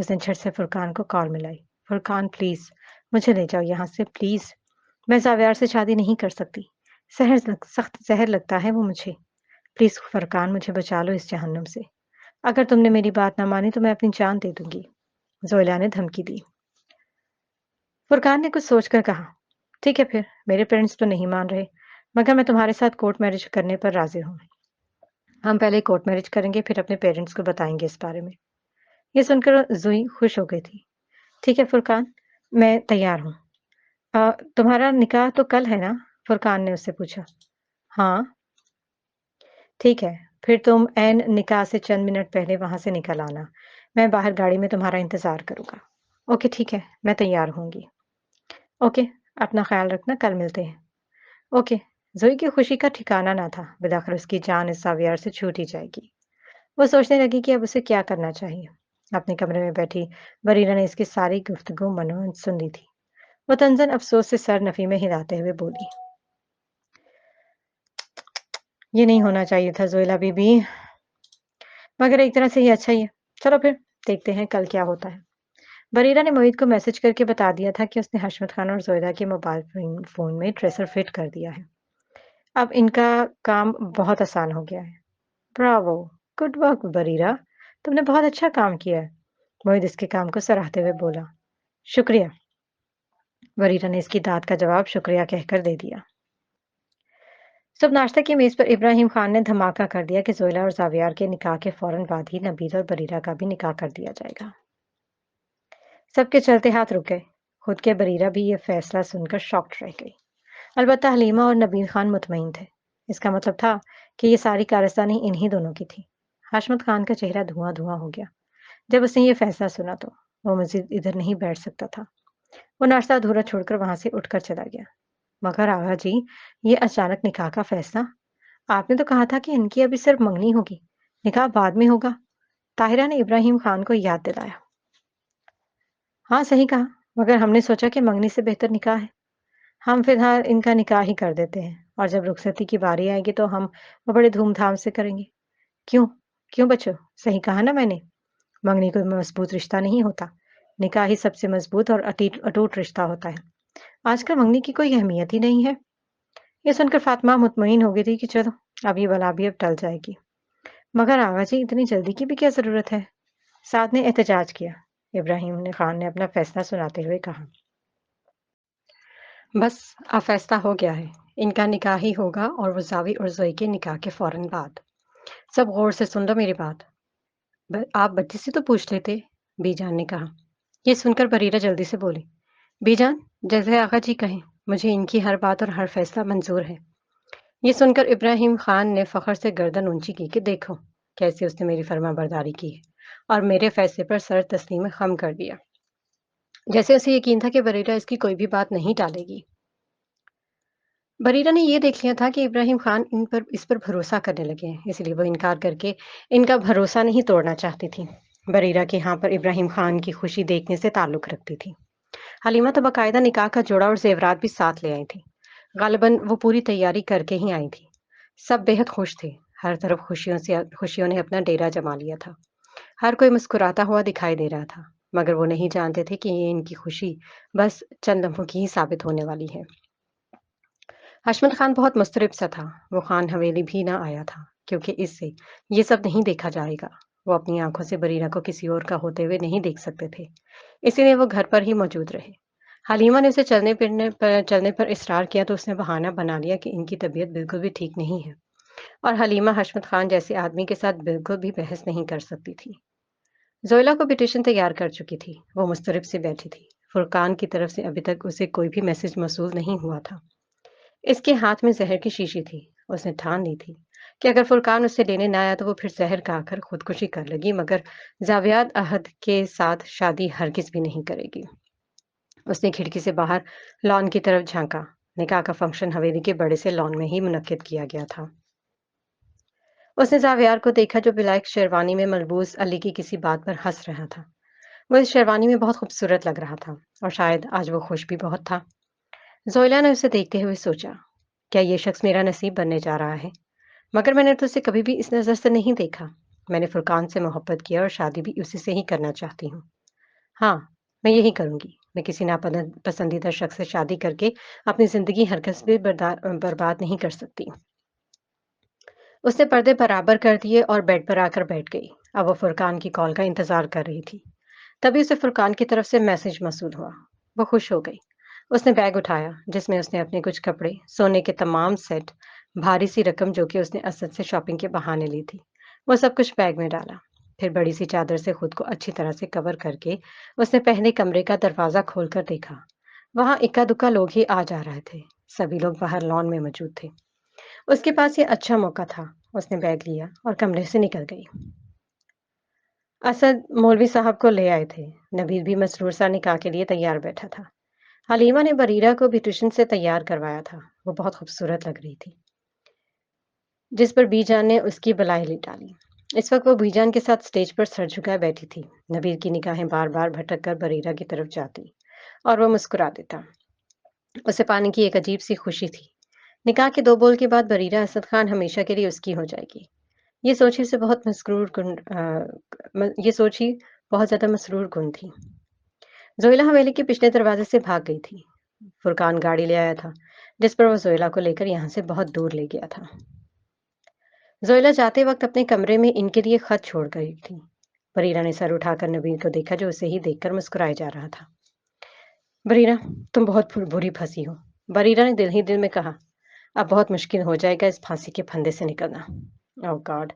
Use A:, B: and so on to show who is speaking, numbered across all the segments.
A: اس نے جھٹ سے فرقان کو کال ملائی۔ فرقان پلیز مجھے لے جاؤ یہاں سے پلیز، میں زاویار سے شادی نہیں کر سکتی، سخت زہر لگتا ہے وہ مجھے، پلیز فرقان مجھے بچا لو اس جہنم سے، اگر تم نے میری بات نہ مانی تو میں اپنی جان دے دوں گی، زویلا نے دھمکی دی۔ فرقان نے کچھ سوچ کر کہا، ٹھیک ہے پھر، میرے پیرنٹس تو نہیں مان رہے، مگر میں تمہارے ساتھ کورٹ میرج کرنے پر راضی ہوں، ہم پہلے کورٹ میرج کریں گے پھر اپنے پیرنٹس کو بتائیں گے اس بارے میں۔ یہ سن کر زوئی خوش ہو گئی تھی۔ ٹھیک ہے فرقان، میں تیار ہوں۔ تمہارا نکاح تو کل ہے نا؟ فرقان نے اس سے پوچھا۔ ہاں ٹھیک ہے، پھر تم عین نکاح سے چند منٹ پہلے وہاں سے نکل آنا، میں باہر گاڑی میں تمہارا انتظار کروں گا۔ اوکے ٹھیک ہے، میں تیار ہوں گی۔ اوکے، اپنا خیال رکھنا، کل ملتے ہیں۔ اوکے۔ زوئی کی خوشی کا ٹھکانہ نہ تھا، بالآخر اس کی جان اس ساویار سے چھوٹ ہی جائے گی۔ وہ سوچنے لگی کہ اب اسے کیا کرنا چاہیے۔ اپنے کمرے میں بیٹھی بریرہ نے اس کی ساری گفتگو منوان سن لی تھی۔ وہ تنزن افسوس سے سر نفی میں ہلاتے ہوئے بولی، یہ نہیں ہونا چاہیے تھا زویلا بی بی، مگر ایک طرح سے یہ اچھا ہی ہے، چلو پھر دیکھتے ہیں کل کیا ہوتا ہے۔ بریرہ نے موہت کو میسج کر کے بتا دیا تھا کہ اس نے حشمت خان اور زویلا کے موبائل فون میں ٹریسر فٹ کر دیا ہے، اب ان کا کام بہت آسان ہو گیا ہے۔ براوو، گڈ ورک بریرہ، تم نے بہت اچھا کام کیا ہے، موہت اس کے کام کو سراہتے ہوئے بولا۔ شکریہ، بریرہ نے اس کی داد کا جواب شکریہ کہہ کر دے دیا۔ صبح ناشتہ کی میز پر ابراہیم خان نے دھماکہ کر دیا کہ زویلا اور زاویار کے نکاح کے فوراً بعد ہی نبیل اور بریرہ کا بھی نکاح کر دیا جائے گا۔ سب کے چلتے ہاتھ رک گئے، خود کے بریرہ بھی یہ فیصلہ سن کر شاکڈ رہ گئی۔ البتہ حلیمہ اور نبیل خان مطمئن تھے، اس کا مطلب تھا کہ یہ ساری کارستانی انہی دونوں کی تھی۔ حشمت خان کا چہرہ دھواں دھواں ہو گیا جب اس نے یہ فیصلہ سنا تو وہ مزید ادھر نہیں بیٹھ سکتا تھا۔ وہ ناشتہ ادھورا چھوڑ کر وہاں سے اٹھ کر چلا گیا۔ مگر آغا جی، یہ اچانک نکاح کا فیصلہ، آپ نے تو کہا تھا کہ ان کی ابھی صرف منگنی ہوگی، نکاح بعد میں ہوگا، طاہرہ نے ابراہیم خان کو یاد دلایا۔ ہاں صحیح کہا، مگر ہم نے سوچا کہ منگنی سے بہتر نکاح ہے، ہم فی الحال ان کا نکاح ہی کر دیتے ہیں، اور جب رخصتی کی باری آئے گی تو ہم وہ بڑے دھوم دھام سے کریں گے۔ کیوں کیوں بچو، صحیح کہا نا میں نے، منگنی کوئی مضبوط رشتہ نہیں ہوتا، نکاح ہی سب سے مضبوط اور اٹوٹ رشتہ ہوتا ہے، آج کل منگنی کی کوئی اہمیت ہی نہیں ہے۔ یہ سن کر فاطمہ مطمئن ہو گئی تھی کہ چلو اب یہ بلا بھی اب ٹل جائے گی، مگر آغا جی اتنی جلدی کی بھی کیا ضرورت ہے؟ سعد نے احتجاج کیا۔ ابراہیم خان نے اپنا فیصلہ سناتے ہوئے کہا، بس اب فیصلہ ہو گیا ہے، ان کا نکاح ہی ہوگا، اور وہ زاوی اور زوئی کے نکاح کے فوراً بعد۔ سب غور سے سن لو میری بات، آپ بچی سے تو پوچھ لیتے، بی جان نے کہا۔ یہ سن کر بریرہ جلدی سے بولی، بی جان جیسے آغا جی کہیں، مجھے ان کی ہر بات اور ہر فیصلہ منظور ہے۔ یہ سن کر ابراہیم خان نے فخر سے گردن اونچی کی کہ دیکھو کیسے اس نے میری فرما برداری کی ہے اور میرے فیصلے پر سر تسلیم خم کر دیا، جیسے اسے یقین تھا کہ بریرہ اس کی کوئی بھی بات نہیں ٹالے گی۔ بریرہ نے یہ دیکھ لیا تھا کہ ابراہیم خان اس پر بھروسہ کرنے لگے ہیں، اس لیے وہ انکار کر کے ان کا بھروسہ نہیں توڑنا چاہتی تھی۔ بریرہ کے ہاں پر ابراہیم خان کی خوشی دیکھنے سے تعلق رکھتی تھی۔ حلیمہ تو باقاعدہ نکاح کا جوڑا اور زیورات بھی ساتھ لے آئی تھی، غالباً وہ پوری تیاری کر کے ہی آئی تھی۔ سب بے حد خوش تھے، ہر طرف خوشیوں نے اپنا ڈیرا جما لیا تھا، ہر کوئی مسکراتا ہوا دکھائی دے رہا تھا، مگر وہ نہیں جانتے تھے کہ یہ ان کی خوشی بس چند لمحوں کی ہی ثابت ہونے والی ہے۔ حشمت خان بہت مضطرب سا تھا، وہ خان حویلی بھی نہ آیا تھا، کیونکہ اس سے یہ سب نہیں دیکھا جائے گا، وہ اپنی آنکھوں سے بریرہ کو کسی اور کا ہوتے ہوئے نہیں دیکھ سکتے تھے، اسی لیے وہ گھر پر ہی موجود رہے۔ حلیمہ نے اسے چلنے پر اصرار کیا تو اس نے بہانہ بنا لیا کہ ان کی طبیعت بالکل بھی ٹھیک نہیں ہے، اور حلیمہ حشمت خان جیسے آدمی کے ساتھ بالکل بھی بحث نہیں کر سکتی تھی۔ زویلا کو پٹیشن تیار کر چکی تھی، وہ مضطرب سے بیٹھی تھی، فرقان کی طرف سے ابھی تک اسے کوئی بھی میسج موصول نہیں ہوا تھا۔ اس کے ہاتھ میں زہر کی شیشی تھی، اس نے ٹھان لی تھی کہ اگر فرقان اسے لینے نہ آیا تو وہ پھر زہر کھا کر خودکشی کر لگی، مگر زاویات عہد کے ساتھ شادی ہرگز بھی نہیں کرے گی۔ اس نے کھڑکی سے باہر لان کی طرف جھانکا، نکاح کا فنکشن حویلی کے بڑے سے لان میں ہی منعقد کیا گیا تھا۔ اس نے زاویار کو دیکھا جو بلائک شیروانی میں ملبوس علی کی کسی بات پر ہنس رہا تھا، وہ اس شیروانی میں بہت خوبصورت لگ رہا تھا، اور شاید آج وہ خوش بھی بہت تھا۔ زویلا نے اسے دیکھتے ہوئے سوچا، کیا یہ شخص میرا نصیب بننے جا رہا ہے؟ مگر میں نے تو اسے کبھی بھی اس نظر سے نہیں دیکھا، میں نے فرقان سے محبت کیا اور شادی بھی اسی سے ہی کرنا چاہتی ہوں۔ ہاں، میں یہی کروں گی۔ میں کسی پسندیدہ شخص سے شادی کر کے اپنی زندگی ہرگز بھی برباد نہیں کر سکتی۔ اس نے پردے برابر کر دیے اور بیڈ پر آ کر بیٹھ گئی۔ اب وہ فرقان کی کال کا انتظار کر رہی تھی۔ تبھی اسے فرقان کی طرف سے میسج موصول ہوا۔ وہ خوش ہو گئی۔ اس نے بیگ اٹھایا جس میں اس نے اپنے کچھ کپڑے، سونے کے تمام سیٹ، بھاری سی رقم جو کہ اس نے اسد سے شاپنگ کے بہانے لی تھی، وہ سب کچھ بیگ میں ڈالا۔ پھر بڑی سی چادر سے خود کو اچھی طرح سے کور کر کے اس نے پہلے کمرے کا دروازہ کھول کر دیکھا۔ وہاں اکا دکا لوگ ہی آ جا رہے تھے۔ سبھی لوگ باہر لان میں موجود تھے۔ اس کے پاس یہ اچھا موقع تھا۔ اس نے بیگ لیا اور کمرے سے نکل گئی۔ اسد مولوی صاحب کو لے آئے تھے۔ نبیل بھی مسرور سا نکاح کے لیے تیار بیٹھا تھا۔ حلیمہ نے بریرہ کو بیوٹیشن سے تیار کروایا تھا۔ وہ بہت خوبصورت لگ رہی تھی، جس پر بی جان نے اس کی بلائی لے ڈالی۔ اس وقت وہ بی جان کے ساتھ سٹیج پر سر جھکائے بیٹھی تھی۔ نبیل کی نگاہیں بار بار بھٹک کر بریرہ کی طرف جاتی اور وہ مسکرا دیتا۔ اسے پانے کی ایک عجیب سی خوشی تھی۔ نکاح کے 2 بول کے بعد بریرہ اسد خان ہمیشہ کے لیے اس کی ہو جائے گی۔ یہ سوچ ہی بہت زیادہ مسرور کن تھی۔ زویلا حویلی کے پچھلے دروازے سے بھاگ گئی تھی۔ فرقان گاڑی لے آیا تھا جس پر وہ زویلا کو لے کر یہاں سے بہت دور لے گیا تھا۔ زویلا جاتے وقت اپنے کمرے میں ان کے لیے خط چھوڑ گئی تھی۔ بریرہ نے سر اٹھا کر نبیل کو دیکھا جو اسے ہی دیکھ کر مسکرائے جا رہا تھا۔ بریرہ، تم بہت بری پھنسی ہو، بریرہ نے دل ہی دل میں کہا۔ اب بہت مشکل ہو جائے گا اس پھانسی کے پھندے سے نکلنا۔ او گاڈ،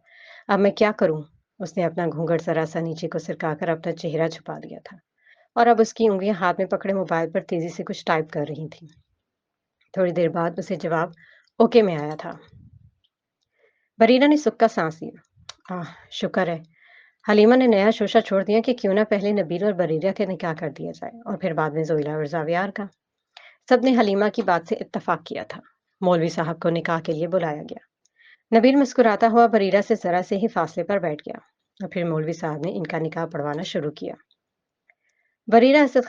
A: اب میں کیا کروں؟ اس نے اپنا گھونگھٹ ذرا سا نیچے کو سرکا کر اپنا چہرہ چھپا لیا تھا اور اب اس کی انگلیاں ہاتھ میں پکڑے موبائل پر تیزی سے کچھ ٹائپ کر رہی تھیں۔ تھوڑی دیر بعد اسے جواب اوکے میں آیا تھا۔ بریرہ نے سکھ کا سانس لیا۔ شکر ہے۔ حلیمہ نے نیا شوشہ چھوڑ دیا کہ کیوں نہ پہلے نبیل اور بریرہ کے نکاح کر دیا جائے اور پھر بعد میں زویلا اور زاویار کا۔ سب نے حلیمہ کی بات سے اتفاق کیا تھا۔ مولوی صاحب کو نکاح کے لیے بلایا گیا۔ نبیل مسکراتا ہوا بریرہ سے ذرا سے ہی فاصلے پر بیٹھ گیا اور پھر مولوی صاحب نے ان کا نکاح پڑھوانا شروع کیا۔ بریرہ اسد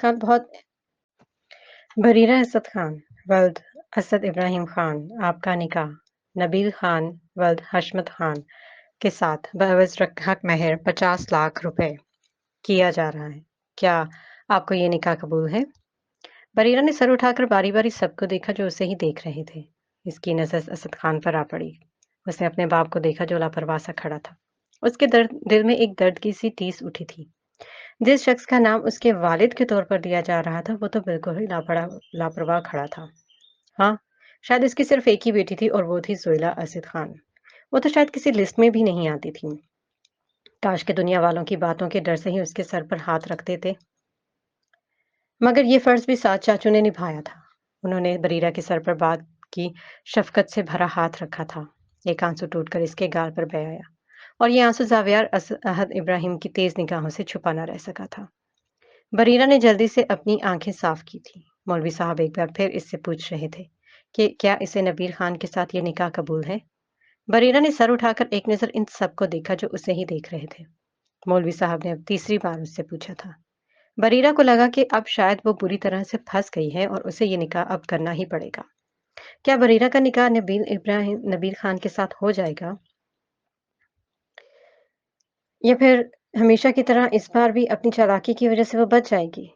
A: خان ولد اسد ابراہیم خان، آپ کا نکاح نبیل خان ولد حشمت خان کے ساتھ بعوض حق مہر 50 لاکھ روپے کیا جا رہا ہے۔ کیا آپ کو یہ نکاح قبول ہے؟ بریرہ نے سر اٹھا کر باری باری سب کو دیکھا جو اسے ہی دیکھ رہے تھے۔ اس کی نظر اسد خان پر آ پڑی۔ اس نے اپنے باپ کو دیکھا جو لاپرواہ سا کھڑا تھا۔ اس کے دل میں ایک درد کی سی ٹیس اٹھی تھی۔ جس شخص کا نام اس کے والد کے طور پر دیا جا رہا تھا وہ تو بالکل ہی لاپرواہ کھڑا تھا۔ ہاں، شاید اس کی صرف ایک ہی بیٹی تھی اور وہ تھی زویلا اسد خان۔ وہ تو شاید کسی لسٹ میں بھی نہیں آتی تھی۔ کاش کے دنیا والوں کی باتوں کے ڈر سے ہی اس کے سر پر ہاتھ رکھ دیتے۔ مگر یہ فرض بھی سعد چاچو نے نبھایا تھا۔ انہوں نے بریرہ کے سر پر بات کی شفقت سے بھرا ہاتھ رکھا تھا۔ ایک آنسو ٹوٹ کر اس کے گال پر بہہ آیا اور یہ آنسو زاویار احد ابراہیم کی تیز نگاہوں سے چھپا نہ رہ سکا تھا۔ بریرہ نے جلدی سے اپنی آنکھیں صاف کی تھی۔ مولوی صاحب ایک بار پھر اس سے پوچھ رہے تھے کہ کیا اسے نبیل خان کے ساتھ یہ نکاح قبول ہے؟ بریرہ نے سر اٹھا کر ایک نظر ان سب کو دیکھا جو اسے ہی دیکھ رہے تھے۔ مولوی صاحب نے اب تیسری بار اس سے پوچھا تھا۔ بریرہ کو لگا کہ اب شاید وہ بری طرح سے پھنس گئی ہے اور اسے یہ نکاح اب کرنا ہی پڑے گا۔ کیا بریرہ کا نکاح نبیل خان کے ساتھ ہو جائے گا یا پھر ہمیشہ کی طرح اس بار بھی اپنی چالاکی کی وجہ سے وہ بچ جائے گی،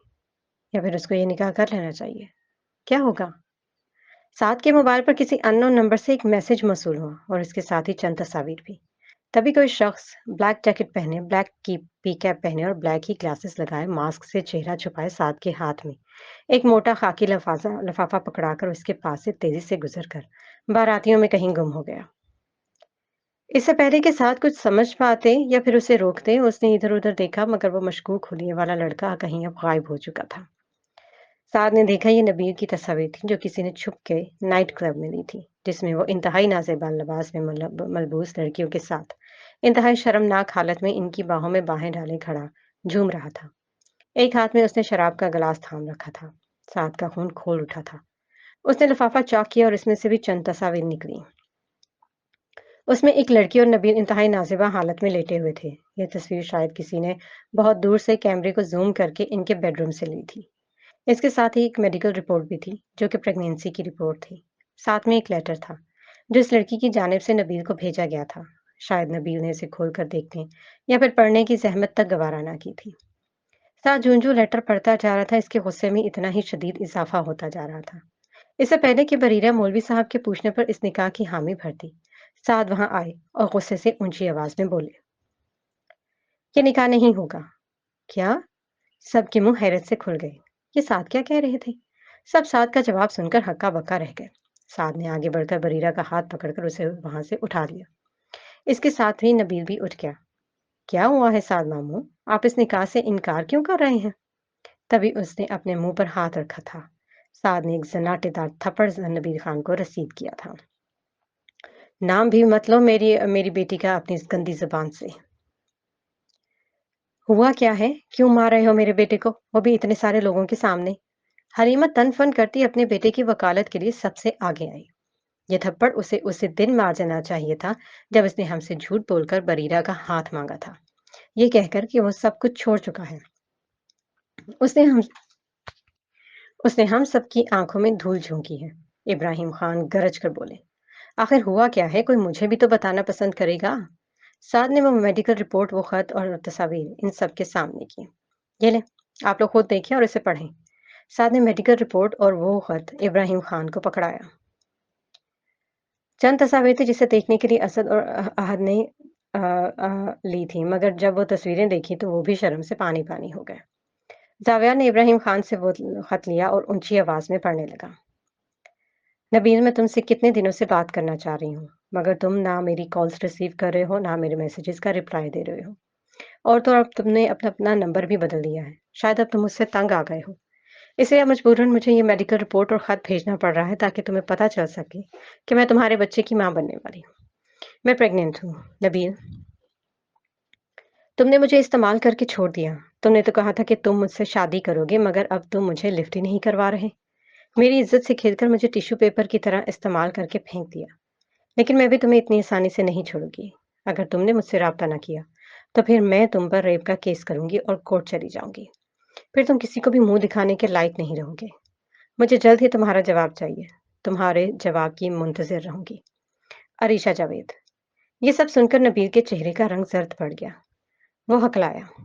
A: یا پھر اس کو یہ نکاح کر لینا چاہیے؟ کیا ہوگا؟ ساتھ کے موبائل پر کسی ان نون نمبر سے ایک میسج موصول ہوا اور اس کے ساتھ ہی چند تصاویر بھی۔ تبھی کوئی شخص بلیک جیکٹ پہنے، بلیک پی کیپ پہنے اور بلیک ہی گلاسز لگائے، ماسک سے چہرہ چھپائے، ساتھ کے ہاتھ میں ایک موٹا خاکی لفافہ پکڑا کر اس کے پاس سے تیزی سے گزر کر باراتیوں میں کہیں گم ہو گیا۔ اس سے پہلے کہ ساتھ کچھ سمجھ پاتے یا پھر اسے روکتے، اس نے ادھر ادھر دیکھا مگر وہ مشکوک حلیے والا لڑکا کہیں اب غائب ہو چکا تھا۔ سعد نے دیکھا یہ نبیل کی تصاویر تھی جو کسی نے چھپ کے نائٹ کلب میں لی تھی، جس میں وہ انتہائی نازیبا لباس میں ملبوس لڑکیوں کے ساتھ انتہائی شرمناک حالت میں ان کی باہوں میں باہیں ڈالے کھڑا جھوم رہا تھا۔ ایک ہاتھ میں اس نے شراب کا گلاس تھام رکھا تھا۔ سعد کا خون کھول اٹھا تھا۔ اس نے لفافہ چاک کیا اور اس میں سے بھی چند تصاویر نکلی۔ اس میں ایک لڑکی اور نبیل انتہائی نازیبا حالت میں لیٹے ہوئے تھے۔ یہ تصویر شاید کسی نے بہت دور سے کیمرے کو زوم کر کے ان کے بیڈ روم سے لی تھی۔ اس کے ساتھ ہی ایک میڈیکل رپورٹ بھی تھی جو کہ پریگنینسی کی رپورٹ تھی۔ ساتھ میں ایک لیٹر تھا جو اس لڑکی کی جانب سے نبیل کو بھیجا گیا تھا۔ شاید نبیل نے اسے کھول کر دیکھنے یا پھر پڑھنے کی زحمت تک گوارا نہ کی تھی۔ سعد جون لیٹر پڑھتا جا رہا تھا، اس کے غصے میں اتنا ہی شدید اضافہ ہوتا جا رہا تھا۔ اس سے پہلے کہ بریرہ مولوی صاحب کے پوچھنے پر اس نکاح کی حامی بھرتی، سعد وہاں آئے اور غصے سے اونچی آواز میں بولے، یہ نکاح نہیں ہوگا۔ کیا؟ سب کے منہ حیرت سے کھل گئے۔ یہ سعد کیا کہہ رہے تھے؟ سب سعد کا جواب سن کر ہکا بکا رہ گئے۔ سعد نے آگے بڑھ کر بریرہ کا ہاتھ پکڑ کر اسے وہاں سے اٹھا لیا۔ اس کے ساتھ ہی نبیل بھی اٹھ گیا۔ کیا ہوا ہے سعد ماموں؟ آپ اس نکاح سے انکار کیوں کر رہے ہیں؟ تبھی اس نے اپنے منہ پر ہاتھ رکھا تھا۔ سعد نے ایک زناٹے دار تھپڑ نبیل خان کو رسید کیا تھا۔ نام بھی مت لو میری بیٹی کا اپنی اس گندی زبان سے۔ ہوا کیا ہے؟ کیوں مار رہے ہو میرے بیٹے کو، وہ بھی اتنے سارے لوگوں کے سامنے؟ حلیمہ تن فن کرتی اپنے بیٹے کی وکالت کے لیے سب سے آگے آئی۔ یہ تھپڑ اسے دن مار جانا چاہیے تھا جب اس نے ہم سے جھوٹ بول کر بریرہ کا ہاتھ مانگا تھا، یہ کہہ کر کہ وہ سب کچھ چھوڑ چکا ہے۔ اس نے ہم سب کی آنکھوں میں دھول جھونکی ہے۔ ابراہیم خان گرج کر بولے، آخر ہوا کیا ہے؟ کوئی مجھے بھی تو بتانا پسند کرے گا۔ سعد نے وہ میڈیکل رپورٹ، وہ خط اور تصاویر ان سب کے سامنے کی۔ یہ لیں، آپ لوگ خود دیکھیں اور اسے پڑھیں۔ سعد نے میڈیکل رپورٹ اور وہ خط ابراہیم خان کو پکڑایا۔ چند تصاویر تھے جسے دیکھنے کے لیے اسد اور احد نے لی تھی، مگر جب وہ تصویریں دیکھی تو وہ بھی شرم سے پانی پانی ہو گئے۔ زاویہ نے ابراہیم خان سے وہ خط لیا اور اونچی آواز میں پڑھنے لگا۔ نبیل، میں تم سے کتنے دنوں سے بات کرنا چاہ رہی ہوں، مگر تم نہ میری کالز ریسیو کر رہے ہو، نہ میرے میسیجز کا رپلائی دے رہے ہو، اور تو اب تم نے اپنا نمبر بھی بدل دیا ہے۔ شاید اب تم مجھ سے تنگ آ گئے ہو، اس لیے مجبوراً مجھے یہ میڈیکل رپورٹ اور خط بھیجنا پڑ رہا ہے تاکہ تمہیں پتہ چل سکے کہ میں تمہارے بچے کی ماں بننے والی ہوں۔ میں پریگننٹ ہوں۔ نبیل، تم نے مجھے استعمال کر کے چھوڑ دیا۔ تم نے تو کہا تھا کہ تم مجھ سے شادی کرو گے، مگر اب تم مجھے لفٹ ہی نہیں کروا رہے۔ میری عزت سے کھیل کر مجھے ٹیشو پیپر کی طرح استعمال کر کے پھینک دیا۔ لیکن میں بھی تمہیں اتنی آسانی سے نہیں چھوڑوں گی۔ اگر تم نے مجھ سے رابطہ نہ کیا تو پھر میں تم پر ریپ کا کیس کروں گی اور کورٹ چلی جاؤں گی۔ پھر تم کسی کو بھی منہ دکھانے کے لائق نہیں رہو گے۔ مجھے جلد ہی تمہارا جواب چاہیے۔ تمہارے جواب کی منتظر رہوں گی۔ عریشہ جاوید۔ یہ سب سن کر نبیل کے چہرے کا رنگ زرد پڑ گیا۔ وہ ہکلایا،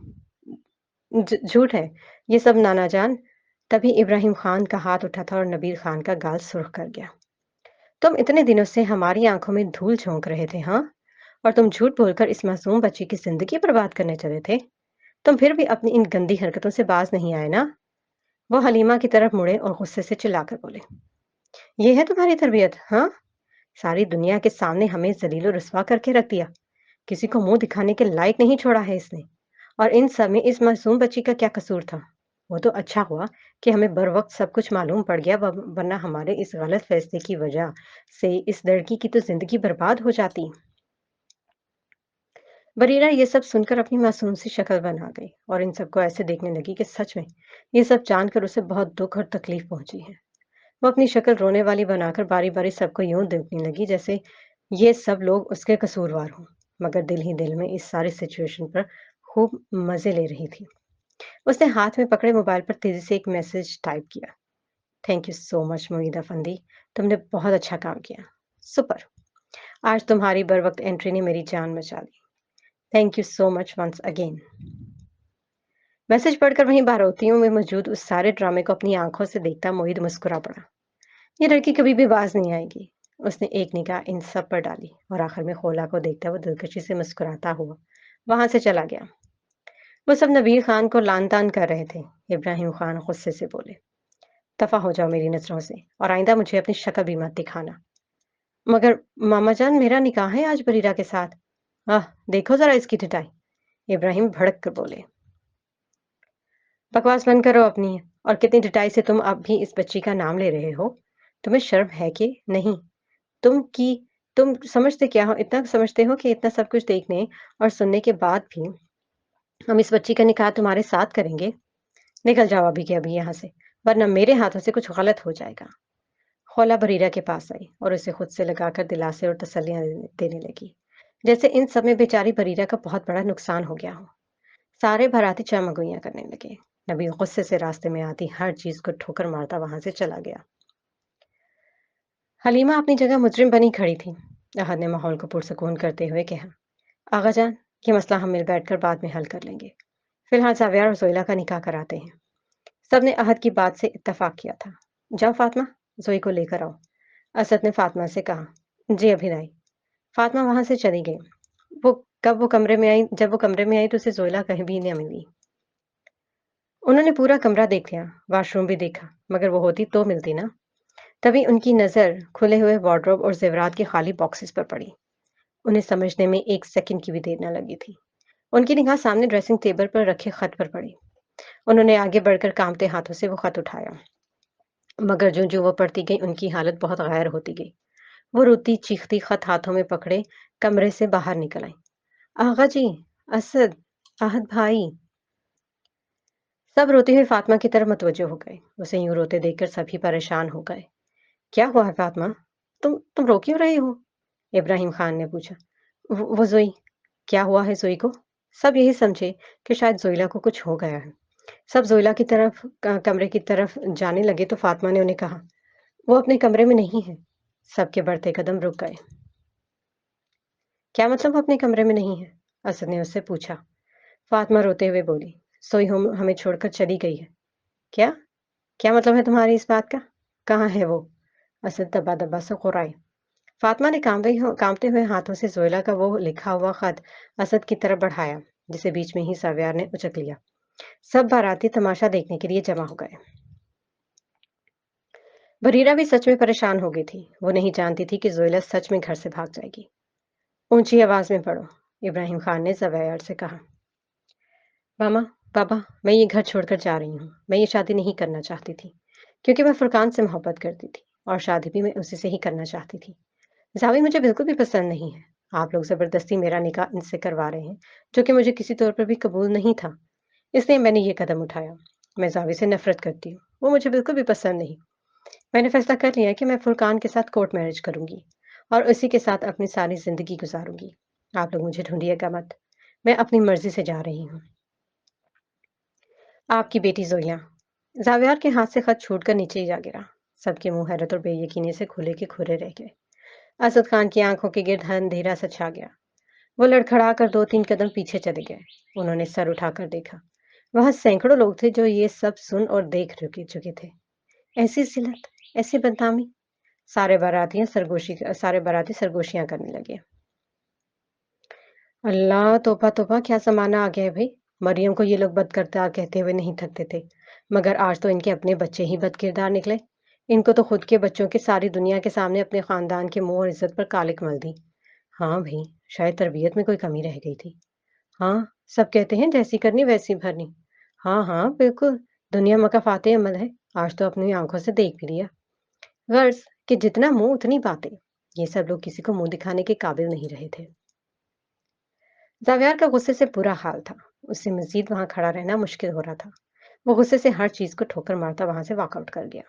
A: جھوٹ ہے یہ سب نانا جان۔ تبھی ابراہیم خان کا ہاتھ اٹھا تھا اور نبیل خان کا گال سرخ کر گیا۔ تم اتنے دنوں سے ہماری آنکھوں میں دھول جھونک رہے تھے، ہاں؟ اور تم جھوٹ بول کر اس معصوم بچی کی زندگی برباد کرنے چلے تھے؟ تم پھر بھی اپنی ان گندی حرکتوں سے باز نہیں آئے نا؟ وہ حلیمہ کی طرف مڑے اور غصے سے چلا کر بولے، یہ ہے تمہاری تربیت، ہاں؟ ساری دنیا کے سامنے ہمیں ذلیل و رسوا کر کے رکھ دیا۔ کسی کو منہ دکھانے کے لائق نہیں چھوڑا ہے اس نے۔ اور ان سب میں اس معصوم بچی کا کیا قصور تھا؟ وہ تو اچھا ہوا کہ ہمیں بر وقت سب کچھ معلوم پڑ گیا، ورنہ ہمارے اس غلط فیصلے کی وجہ سے اس لڑکی کی تو زندگی برباد ہو جاتی۔ بریرہ یہ سب سن کر اپنی معصوم سی شکل بنا گئی اور ان سب کو ایسے دیکھنے لگی کہ سچ میں یہ سب جان کر اسے بہت دکھ اور تکلیف پہنچی ہے۔ وہ اپنی شکل رونے والی بنا کر باری باری سب کو یوں دیکھنے لگی جیسے یہ سب لوگ اس کے قصوروار ہوں، مگر دل ہی دل میں اس ساری سچویشن پر خوب مزے لے رہی تھی۔ اس نے ہاتھ میں پکڑے موبائل پر تیزی سے ایک میسج ٹائپ کیا، تھینک یو سو مچ معیدہ فندی، تم نے بہت اچھا کام کیا، سپر، آج تمہاری بر وقت انٹری نے میری جان بچا لی، thank you so much once again. Message پڑھ کر وہیں باروتیوں میں موجود اس سارے ڈرامے کو اپنی آنکھوں سے دیکھتا معید مسکرا پڑا۔ یہ لڑکی کبھی بھی باز نہیں آئے گی۔ اس نے ایک نگاہ ان سب پر ڈالی اور آخر میں خولا کو دیکھتا وہ دلکشی سے مسکراتا ہوا وہاں سے چلا گیا۔ وہ سب نبیل خان کو لان تان کر رہے تھے۔ ابراہیم خان غصے سے بولے، دفع ہو جاؤ میری نظروں سے، اور آئندہ مجھے اپنی شکل بھی مت دکھانا۔ مگر ماما جان، میرا نکاح ہے آج بریرہ کے ساتھ۔ دیکھو ذرا اس کی ڈٹائی، ابراہیم بھڑک کر بولے۔ بکواس بند کرو اپنی، اور کتنی ڈٹائی سے تم اب بھی اس بچی کا نام لے رہے ہو؟ تمہیں شرم ہے کہ نہیں؟ تم سمجھتے کیا ہو؟ اتنا سمجھتے ہو کہ اتنا سب کچھ دیکھنے اور سننے کے بعد بھی ہم اس بچی کا نکاح تمہارے ساتھ کریں گے؟ نکل جاؤ ابھی کے ابھی یہاں سے، ورنہ میرے ہاتھوں سے کچھ غلط ہو جائے گا۔ خولا بریرہ کے پاس آئی اور اسے خود سے لگا کر دلاسے اور تسلیاں دینے لگی، جیسے ان سب میں بیچاری بریرہ کا بہت بڑا نقصان ہو گیا ہو۔ سارے بھراتی چمگوئیاں کرنے لگے۔ نبی غصے سے راستے میں آتی ہر چیز کو ٹھوکر مارتا وہاں سے چلا گیا۔ حلیمہ اپنی جگہ مجرم بنی کھڑی تھی۔ احد نے ماحول کو پرسکون کرتے ہوئے کہا، آغا جان، یہ مسئلہ ہم مل بیٹھ کر بعد میں حل کر لیں گے۔ فی الحال زاویار اور زویلا کا نکاح کراتے ہیں۔ سب نے عہد کی بات سے اتفاق کیا تھا۔ جاؤ فاطمہ، زوئی کو لے کر آؤ، اسد نے فاطمہ سے کہا۔ جی ابھی نہیں۔ فاطمہ وہاں سے چلی گئی۔ وہ جب وہ کمرے میں آئی تو اسے زویلا کہیں بھی نہ ملی۔ انہوں نے پورا کمرہ دیکھ لیا، واش روم بھی دیکھا، مگر وہ ہوتی تو ملتی نا۔ تبھی ان کی نظر کھلے ہوئے وارڈروب اور زیورات کے خالی باکسز پر پڑی۔ انہیں سمجھنے میں ایک سیکنڈ کی بھی دیر نہ لگی تھی۔ ان کی نگاہ سامنے ڈریسنگ ٹیبل پر رکھے خط پر پڑی۔ انہوں نے آگے بڑھ کر کانپتے ہاتھوں سے وہ خط اٹھایا، مگر جو جو وہ پڑھتی گئی ان کی حالت بہت غیر ہوتی گئی۔ وہ روتی چیختی خط ہاتھوں میں پکڑے کمرے سے باہر نکل آئی۔ آغا جی، اسد، احد بھائی۔ سب روتے ہوئے فاطمہ کی طرف متوجہ ہو گئے۔ اسے یوں روتے دیکھ کر سبھی پریشان ہو گئے۔ کیا ہوا ہے فاطمہ؟ تم رو کیوں رہی ہو؟ ابراہیم خان نے پوچھا۔ وہ زوئی۔ کیا ہوا ہے زوئی کو؟ سب یہی سمجھے کہ شاید زویلا کو کچھ ہو گیا ہے۔ سب زویلا کی طرف کمرے کی طرف جانے لگے تو فاطمہ نے انہیں کہا، وہ اپنے کمرے میں نہیں ہے۔ سب کے بڑھتے قدم رک گئے۔ کیا مطلب وہ اپنے کمرے میں نہیں ہے؟ اسد نے اس سے پوچھا۔ فاطمہ روتے ہوئے بولی، سوئی ہمیں چھوڑ کر چلی گئی ہے۔ کیا؟ کیا مطلب ہے تمہاری اس بات کا؟ کہاں ہے وہ؟ اسد دبا دبا سے قرائے۔ فاطمہ نے کانپتے ہوئے ہاتھوں سے زویلا کا وہ لکھا ہوا خط اسد کی طرف بڑھایا، جسے بیچ میں ہی ساویار نے اچک لیا۔ سب باراتی تماشا دیکھنے کے لیے جمع ہو گئے۔ بریرہ بھی سچ میں پریشان ہو گئی تھی۔ وہ نہیں جانتی تھی کہ زویلا سچ میں گھر سے بھاگ جائے گی۔ اونچی آواز میں پڑھو، ابراہیم خان نے زویار سے کہا۔ ماما، بابا، میں یہ گھر چھوڑ کر جا رہی ہوں۔ میں یہ شادی نہیں کرنا چاہتی تھی، کیونکہ میں فرقان سے محبت کرتی تھی، اور شادی بھی میں اسی سے ہی کرنا چاہتی تھی۔ زاوی مجھے بالکل بھی پسند نہیں ہے۔ آپ لوگ زبردستی میرا نکاح ان سے کروا رہے ہیں، جو کہ مجھے کسی طور پر بھی قبول نہیں تھا۔ اس لیے میں نے یہ قدم اٹھایا۔ میں زاوی سے نفرت کرتی ہوں، وہ مجھے بالکل بھی پسند نہیں۔ میں نے فیصلہ کر لیا کہ میں فرقان کے ساتھ کورٹ میرج کروں گی، اور اسی کے ساتھ اپنی ساری زندگی گزاروں گی۔ آپ لوگ مجھے ڈھونڈیے گا مت، میں اپنی مرضی سے جا رہی ہوں۔ آپ کی بیٹی زویا۔ زاویار کے ہاتھ سے خط چھوٹ کر نیچے ہی جا گرا۔ سب کے منہ حیرت اور بے یقینی سے کھلے کے کھلے رہ گئے۔ اسد خان کی آنکھوں کے گرد اندھیرا سا چھا گیا۔ وہ لڑکھڑا کر 2-3 قدم پیچھے چلے گئے۔ انہوں نے سر اٹھا کر دیکھا۔ وہاں سینکڑوں لوگ تھے جو یہ سب سن اور دیکھ چکے تھے۔ ایسی ذلت، ایسی بدنامی! سارے باراتی سرگوشیاں کرنے لگے۔ اللہ، توبہ توبہ، کیا زمانہ آ گیا ہے بھائی! مریم کو یہ لوگ بد کردار کہتے ہوئے نہیں تھکتے تھے، مگر آج تو ان کے اپنے بچے ہی بد کردار نکلے۔ ان کو تو خود کے بچوں کے ساری دنیا کے سامنے اپنے خاندان کے منہ اور عزت پر کالک مل دی۔ ہاں بھائی، شاید تربیت میں کوئی کمی رہ گئی تھی۔ ہاں، سب کہتے ہیں جیسی کرنی ویسی بھرنی۔ ہاں ہاں بالکل، دنیا مکافات عمل ہے، آج تو اپنی آنکھوں سے دیکھ بھی لیا۔ غرض کہ جتنا منہ اتنی باتیں، یہ سب لوگ کسی کو منہ دکھانے کے قابل نہیں رہے تھے۔ زاویار کا غصے سے برا حال تھا۔ اس سے مزید وہاں کھڑا رہنا مشکل ہو رہا تھا۔ وہ غصے سے ہر چیز کو ٹھوکر مارتا وہاں سے واک آؤٹ کر گیا۔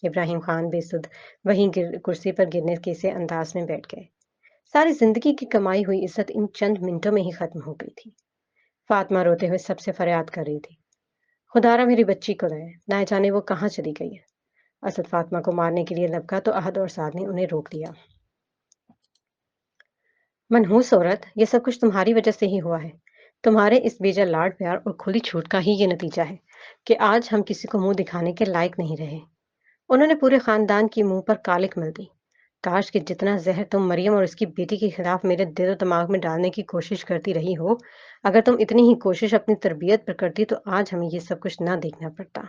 A: ابراہیم خان بے سدھ وہیں کرسی پر گرنے کے سے انداز میں بیٹھ گئے۔ ساری زندگی کی کمائی ہوئی عزت ان چند منٹوں میں ہی ختم ہو گئی تھی۔ فاطمہ روتے ہوئے سب سے فریاد کر رہی تھی، خدا را میری بچی کو لائے، نہ جانے وہ کہاں چلی گئی ہے۔ اسد فاطمہ کو مارنے کے لیے لبکا تو احد اور سعد نے انہیں روک دیا۔ منحوس عورت، یہ سب کچھ تمہاری وجہ سے ہی ہوا ہے۔ تمہارے اس بیجا لاڈ پیار اور کھلی چھوٹ کا ہی یہ نتیجہ ہے کہ آج ہم کسی کو منہ دکھانے کے لائق نہیں رہے۔ انہوں نے پورے خاندان کی منہ پر کالک مل دی۔ کاش کہ جتنا زہر تم مریم اور اس کی بیٹی کے خلاف میرے دل و دماغ میں ڈالنے کی کوشش کرتی رہی ہو، اگر تم اتنی ہی کوشش اپنی تربیت پر کرتی تو آج ہمیں یہ سب کچھ نہ دیکھنا پڑتا۔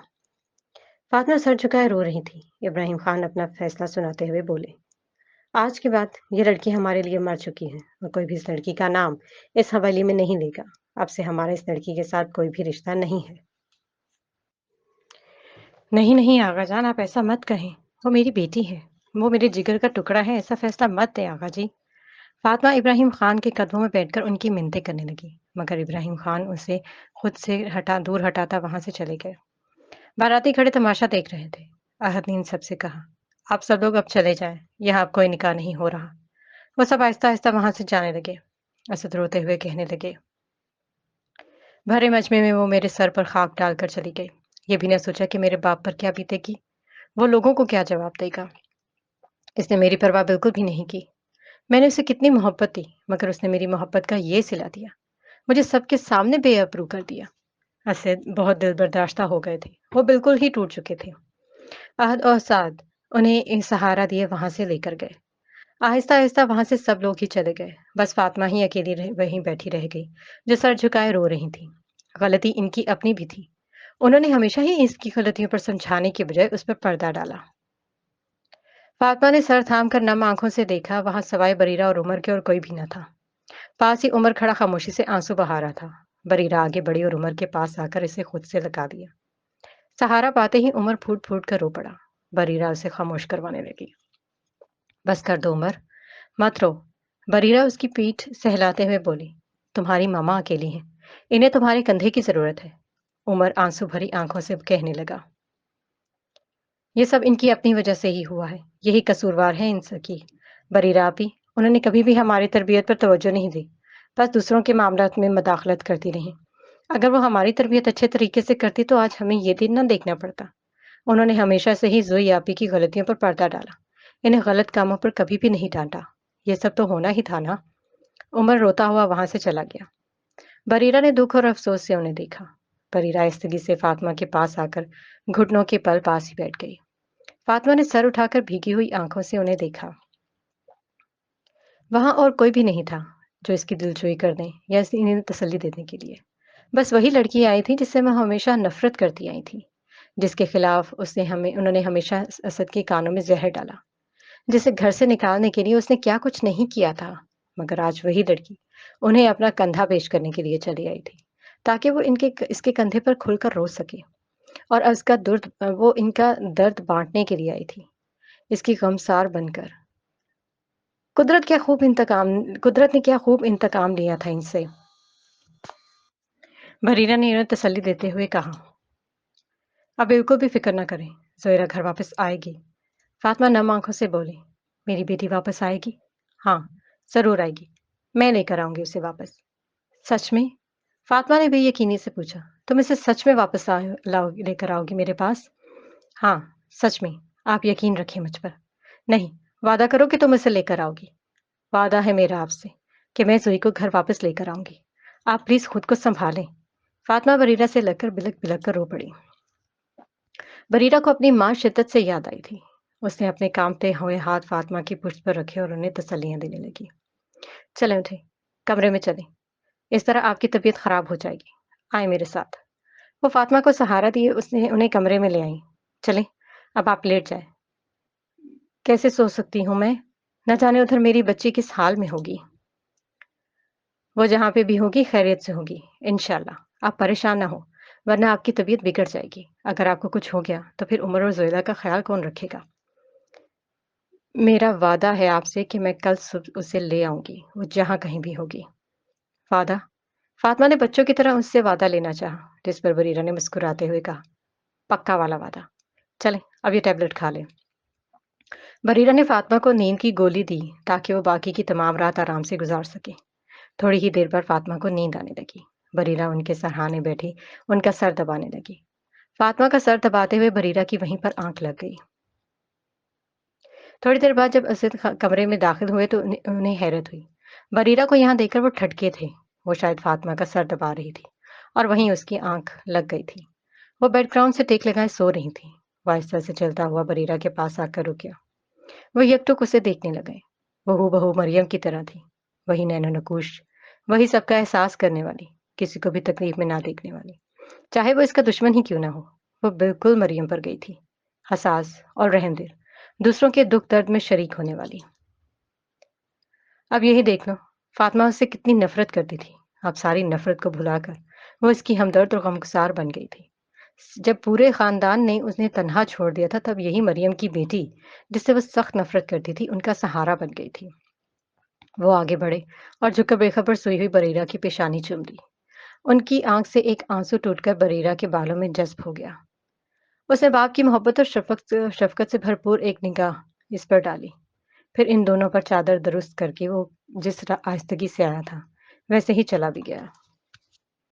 A: فاطمہ سر جھکائے رو رہی تھی۔ ابراہیم خان اپنا فیصلہ سناتے ہوئے بولے، آج کے بعد یہ لڑکی ہمارے لیے مر چکی ہے، اور کوئی بھی اس لڑکی کا نام اس حویلی میں نہیں لے گا۔ اب سے ہمارا اس لڑکی کے ساتھ کوئی بھی رشتہ نہیں ہے۔ نہیں نہیں آغا جان، آپ ایسا مت کہیں، وہ میری بیٹی ہے، وہ میرے جگر کا ٹکڑا ہے، ایسا فیصلہ مت دیں آغا جی۔ فاطمہ ابراہیم خان کے قدموں میں بیٹھ کر ان کی منتیں کرنے لگی، مگر ابراہیم خان اسے خود سے دور ہٹاتا وہاں سے چلے گئے۔ باراتی کھڑے تماشا دیکھ رہے تھے۔ احد نے ان سب سے کہا، آپ سب لوگ اب چلے جائیں، یہاں اب کوئی نکاح نہیں ہو رہا۔ وہ سب آہستہ آہستہ وہاں سے جانے لگے۔ اسد روتے ہوئے کہنے لگے، بھرے مجمع میں وہ میرے سر پر خاک ڈال کر چلی گئی، یہ بھی نہ سوچا کہ میرے باپ پر کیا بیتے گی، وہ لوگوں کو کیا جواب دے گا۔ اس نے میری پرواہ بالکل بھی نہیں کی۔ میں نے اسے کتنی محبت دی، مگر اس نے میری محبت کا یہ صلہ دیا، مجھے سب کے سامنے بے ابرو کر دیا۔ اسد بہت دل برداشتہ ہو گئے تھے، وہ بالکل ہی ٹوٹ چکے تھے۔ عہد اور سعد انہیں ایک سہارا دیے وہاں سے لے کر گئے۔ آہستہ آہستہ وہاں سے سب لوگ ہی چلے گئے، بس فاطمہ ہی اکیلی وہیں بیٹھی رہ گئی، جو سر جھکائے رو رہی تھی۔ غلطی ان کی اپنی بھی تھی، انہوں نے ہمیشہ ہی اس کی غلطیوں پر سمجھانے کے بجائے اس پر پردہ ڈالا۔ فاطمہ نے سر تھام کر نم آنکھوں سے دیکھا، وہاں سوائے بریرہ اور عمر کے اور کوئی بھی نہ تھا۔ پاس ہی عمر کھڑا خاموشی سے آنسو بہا رہا تھا۔ بریرہ آگے بڑھی اور عمر کے پاس آ کر اسے خود سے لگا دیا۔ سہارا پاتے ہی عمر پھوٹ پھوٹ کر رو پڑا۔ بریرہ اسے خاموش کروانے لگی۔ بس کر دو عمر، مت رو۔ بریرہ اس کی پیٹھ سہلاتے ہوئے بولی، تمہاری ماما اکیلی ہیں، انہیں تمہارے کندھے کی ضرورت ہے۔ عمر آنسو بھری آنکھوں سے کہنے لگا، یہ سب ان کی اپنی وجہ سے ہی ہوا ہے، یہی قصوروار ہے ان سب کی۔ بریرہ آپی، انہوں نے کبھی بھی ہماری تربیت پر توجہ نہیں دی، بس دوسروں کے معاملات میں مداخلت کرتی رہیں۔ اگر وہ ہماری تربیت اچھے طریقے سے کرتی تو آج ہمیں یہ دن نہ دیکھنا پڑتا۔ انہوں نے ہمیشہ سے ہی زوئی آپی کی غلطیوں پر پردہ ڈالا، انہیں غلط کاموں پر کبھی بھی نہیں ڈانٹا۔ یہ سب تو ہونا ہی تھا نا۔ عمر روتا ہوا وہاں سے چلا گیا۔ بریرہ نے دکھ اور افسوس سے انہیں دیکھا۔ بریرہ آہستگی سے فاطمہ کے پاس آ کر گھٹنوں کے پل پاس ہی بیٹھ گئی۔ فاطمہ نے سر اٹھا کر بھیگی ہوئی آنکھوں سے انہیں دیکھا۔ وہاں اور کوئی بھی نہیں تھا جو اس کی دلجوئی کر دیں یا انہیں تسلی دینے کے لیے۔ بس وہی لڑکی آئی تھی جس سے وہ ہمیشہ نفرت کرتی آئی تھی، جس کے خلاف انہوں نے ہمیشہ اسد کے کانوں میں زہر ڈالا، جسے گھر سے نکالنے کے لیے اس نے کیا کچھ نہیں کیا تھا، مگر آج وہی لڑکی انہیں اپنا کندھا پیش کرنے کے لیے چلی آئی تھی، تاکہ وہ اس کے کندھے پر کھل کر رو سکے، اور وہ ان کا درد بانٹنے کے لیے آئی تھی، اس کی غمسار بن کر۔ قدرت نے کیا خوب انتقام لیا تھا ان سے۔ بریرہ نے انہیں تسلی دیتے ہوئے کہا، اب بالکل بھی فکر نہ کریں، زہرہ گھر واپس آئے گی۔ فاطمہ نم آنکھوں سے بولی، میری بیٹی واپس آئے گی؟ ہاں، ضرور آئے گی، میں لے کر آؤں گی اسے واپس۔ سچ میں؟ فاطمہ نے بے یقینی سے پوچھا، تم اسے سچ میں واپس لے کر آؤ گی میرے پاس؟ ہاں، سچ میں، آپ یقین رکھیں مجھ پر۔ نہیں، وعدہ کرو کہ تم اسے لے کر آؤ گی۔ وعدہ ہے میرا آپ سے کہ میں زوئی کو گھر واپس لے کر آؤں گی، آپ پلیز خود کو سنبھالیں۔ فاطمہ بریرہ سے لگ کر بلک بلک کر رو پڑی۔ بریرہ کو اپنی ماں شدت سے یاد آئی تھی۔ اس نے اپنے کانپتے ہوئے ہاتھ فاطمہ کی پشت پر رکھے اور انہیں تسلیاں دینے لگی۔ چلیں اٹھیں، کمرے میں چلیں، اس طرح آپ کی طبیعت خراب ہو جائے گی، آئیں میرے ساتھ۔ وہ فاطمہ کو سہارا دیے انہیں کمرے میں لے آئیں۔ چلیں، اب آپ لیٹ جائیں۔ کیسے سو سکتی ہوں میں؟ نہ جانے ادھر میری بچی کس حال میں ہوگی۔ وہ جہاں پہ بھی ہوگی خیریت سے ہوگی انشاءاللہ، آپ پریشان نہ ہو، ورنہ آپ کی طبیعت بگڑ جائے گی۔ اگر آپ کو کچھ ہو گیا تو پھر عمر اور زویدہ کا خیال کون رکھے گا؟ میرا وعدہ ہے آپ سے کہ میں کل صبح اسے لے آؤں گی، وہ جہاں کہیں بھی ہوگی۔ وعدہ؟ فاطمہ نے بچوں کی طرح اس سے وعدہ لینا چاہا، جس پر بریرہ نے مسکراتے ہوئے کہا، پکا والا وعدہ۔ چلیں اب یہ ٹیبلٹ کھا لیں۔ بریرہ نے فاطمہ کو نیند کی گولی دی تاکہ وہ باقی کی تمام رات آرام سے گزار سکے۔ تھوڑی ہی دیر پر فاطمہ کو نیند آنے لگی۔ بریرہ ان کے سرہانے بیٹھی ان کا سر دبانے لگی۔ فاطمہ کا سر دباتے ہوئے بریرہ کی وہیں پر آنکھ لگ گئی۔ تھوڑی دیر بعد جب اسد کمرے میں داخل ہوئے تو انہیں حیرت ہوئی۔ بریرہ کو یہاں دیکھ کر وہ ٹھٹکے تھے۔ وہ شاید فاطمہ کا سر دبا رہی تھی اور وہیں اس کی آنکھ لگ گئی تھی۔ وہ بیڈ گراؤنڈ سے ٹیک لگائے سو رہی تھی۔ وہ آہستہ سے چلتا ہوا بریرہ کے پاس آ کر رکیا۔ وہ یکٹک اسے دیکھنے لگے۔ وہ ہو بہو مریم کی طرح تھی، وہی نین و نکوش، وہی سب کا احساس کرنے والی، کسی کو بھی تکلیف میں نہ دیکھنے والی، چاہے وہ اس کا دشمن ہی کیوں نہ ہو۔ وہ بالکل مریم پر گئی تھی، حساس اور رحم دل، دوسروں کے دکھ درد میں شریک ہونے والی۔ اب یہی دیکھ لو، فاطمہ اس سے کتنی نفرت کرتی تھی، اب ساری نفرت کو بھلا کر وہ اس کی ہمدرد اور غمگسار بن گئی تھی۔ جب پورے خاندان نے انہیں تنہا چھوڑ دیا تھا، تب یہی مریم کی بیٹی، جس سے وہ سخت نفرت کرتی تھی، ان کا سہارا بن گئی تھی۔ وہ آگے بڑھے اور جھک کر بے خبر سوئی ہوئی بریرہ کی پیشانی چوم دی۔ ان کی آنکھ سے ایک آنسو ٹوٹ کر بریرہ کے بالوں میں جذب ہو گیا۔ اس نے باپ کی محبت اور شفقت سے بھرپور ایک نگاہ اس پر ڈالی، پھر ان دونوں پر چادر درست کر کے وہ جس آہستگی سے آیا تھا ویسے ہی چلا بھی گیا۔